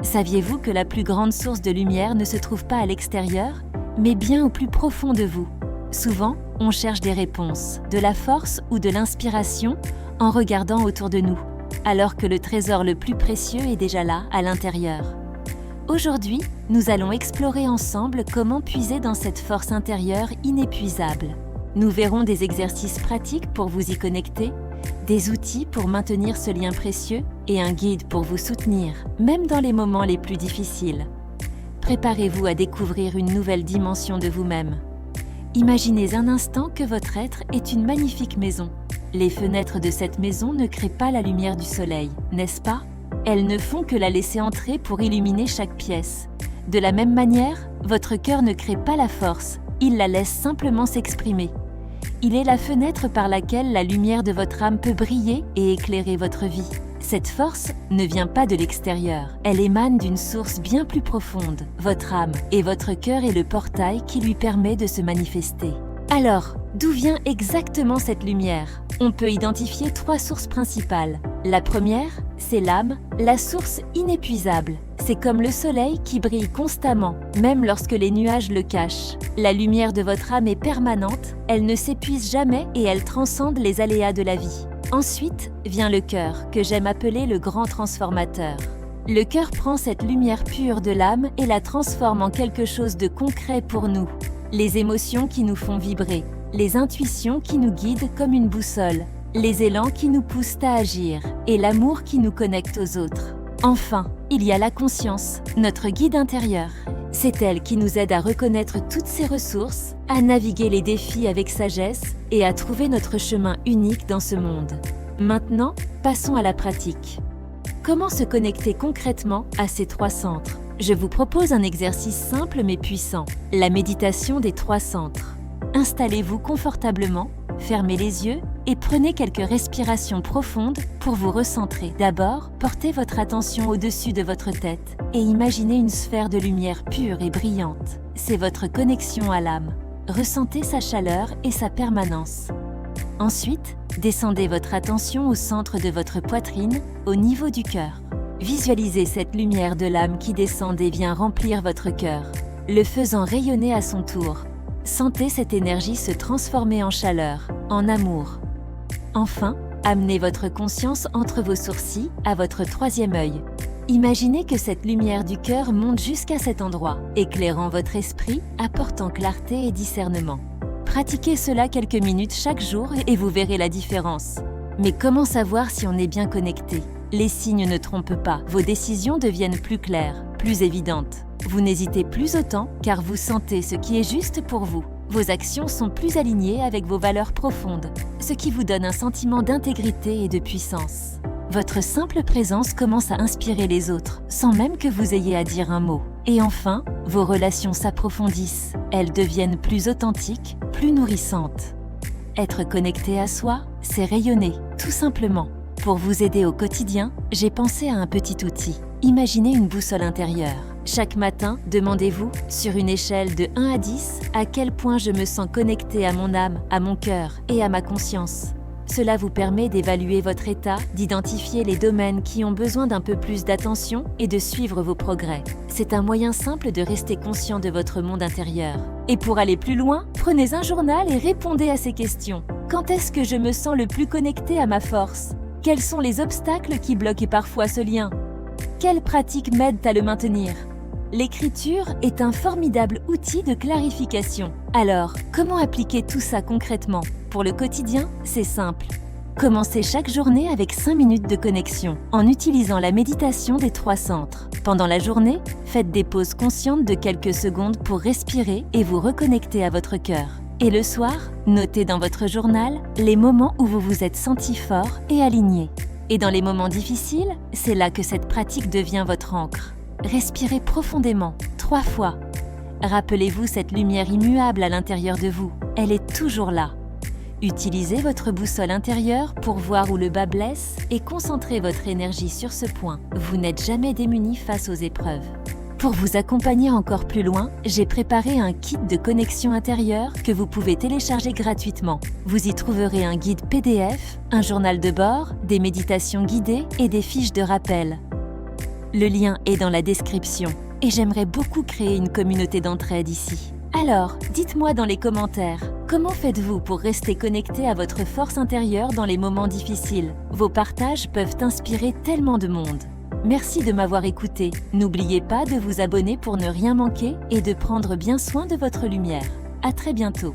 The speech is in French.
Saviez-vous que la plus grande source de lumière ne se trouve pas à l'extérieur, mais bien au plus profond de vous? Souvent, on cherche des réponses, de la force ou de l'inspiration en regardant autour de nous, alors que le trésor le plus précieux est déjà là, à l'intérieur. Aujourd'hui, nous allons explorer ensemble comment puiser dans cette force intérieure inépuisable. Nous verrons des exercices pratiques pour vous y connecter, des outils pour maintenir ce lien précieux et un guide pour vous soutenir, même dans les moments les plus difficiles. Préparez-vous à découvrir une nouvelle dimension de vous-même. Imaginez un instant que votre être est une magnifique maison. Les fenêtres de cette maison ne créent pas la lumière du soleil, n'est-ce pas? Elles ne font que la laisser entrer pour illuminer chaque pièce. De la même manière, votre cœur ne crée pas la force, il la laisse simplement s'exprimer. Il est la fenêtre par laquelle la lumière de votre âme peut briller et éclairer votre vie. Cette force ne vient pas de l'extérieur, elle émane d'une source bien plus profonde, votre âme, et votre cœur est le portail qui lui permet de se manifester. Alors, d'où vient exactement cette lumière? On peut identifier 3 sources principales. La première, c'est l'âme, la source inépuisable. C'est comme le soleil qui brille constamment, même lorsque les nuages le cachent. La lumière de votre âme est permanente, elle ne s'épuise jamais et elle transcende les aléas de la vie. Ensuite vient le cœur, que j'aime appeler le grand transformateur. Le cœur prend cette lumière pure de l'âme et la transforme en quelque chose de concret pour nous. Les émotions qui nous font vibrer, les intuitions qui nous guident comme une boussole, les élans qui nous poussent à agir et l'amour qui nous connecte aux autres. Enfin, il y a la conscience, notre guide intérieur. C'est elle qui nous aide à reconnaître toutes ces ressources, à naviguer les défis avec sagesse et à trouver notre chemin unique dans ce monde. Maintenant, passons à la pratique. Comment se connecter concrètement à ces 3 centres? Je vous propose un exercice simple mais puissant, la méditation des 3 centres. Installez-vous confortablement, fermez les yeux et prenez quelques respirations profondes pour vous recentrer. D'abord, portez votre attention au-dessus de votre tête et imaginez une sphère de lumière pure et brillante. C'est votre connexion à l'âme. Ressentez sa chaleur et sa permanence. Ensuite, descendez votre attention au centre de votre poitrine, au niveau du cœur. Visualisez cette lumière de l'âme qui descend et vient remplir votre cœur, le faisant rayonner à son tour. Sentez cette énergie se transformer en chaleur, en amour. Enfin, amenez votre conscience entre vos sourcils, à votre 3e œil. Imaginez que cette lumière du cœur monte jusqu'à cet endroit, éclairant votre esprit, apportant clarté et discernement. Pratiquez cela quelques minutes chaque jour et vous verrez la différence. Mais comment savoir si on est bien connecté? Les signes ne trompent pas, vos décisions deviennent plus claires, plus évidentes. Vous n'hésitez plus autant car vous sentez ce qui est juste pour vous. Vos actions sont plus alignées avec vos valeurs profondes, ce qui vous donne un sentiment d'intégrité et de puissance. Votre simple présence commence à inspirer les autres, sans même que vous ayez à dire un mot. Et enfin, vos relations s'approfondissent. Elles deviennent plus authentiques, plus nourrissantes. Être connecté à soi, c'est rayonner, tout simplement. Pour vous aider au quotidien, j'ai pensé à un petit outil. Imaginez une boussole intérieure. Chaque matin, demandez-vous, sur une échelle de 1 à 10, à quel point je me sens connecté à mon âme, à mon cœur et à ma conscience. Cela vous permet d'évaluer votre état, d'identifier les domaines qui ont besoin d'un peu plus d'attention et de suivre vos progrès. C'est un moyen simple de rester conscient de votre monde intérieur. Et pour aller plus loin, prenez un journal et répondez à ces questions. Quand est-ce que je me sens le plus connecté à ma force? Quels sont les obstacles qui bloquent parfois ce lien? Quelles pratiques m'aident à le maintenir? L'écriture est un formidable outil de clarification. Alors, comment appliquer tout ça concrètement? Pour le quotidien, c'est simple. Commencez chaque journée avec 5 minutes de connexion, en utilisant la méditation des 3 centres. Pendant la journée, faites des pauses conscientes de quelques secondes pour respirer et vous reconnecter à votre cœur. Et le soir, notez dans votre journal les moments où vous vous êtes senti fort et aligné. Et dans les moments difficiles, c'est là que cette pratique devient votre ancre. Respirez profondément, 3 fois. Rappelez-vous cette lumière immuable à l'intérieur de vous. Elle est toujours là. Utilisez votre boussole intérieure pour voir où le bas blesse et concentrez votre énergie sur ce point. Vous n'êtes jamais démuni face aux épreuves. Pour vous accompagner encore plus loin, j'ai préparé un kit de connexion intérieure que vous pouvez télécharger gratuitement. Vous y trouverez un guide PDF, un journal de bord, des méditations guidées et des fiches de rappel. Le lien est dans la description et j'aimerais beaucoup créer une communauté d'entraide ici. Alors, dites-moi dans les commentaires, comment faites-vous pour rester connecté à votre force intérieure dans les moments difficiles? Vos partages peuvent inspirer tellement de monde. Merci de m'avoir écouté. N'oubliez pas de vous abonner pour ne rien manquer et de prendre bien soin de votre lumière. À très bientôt.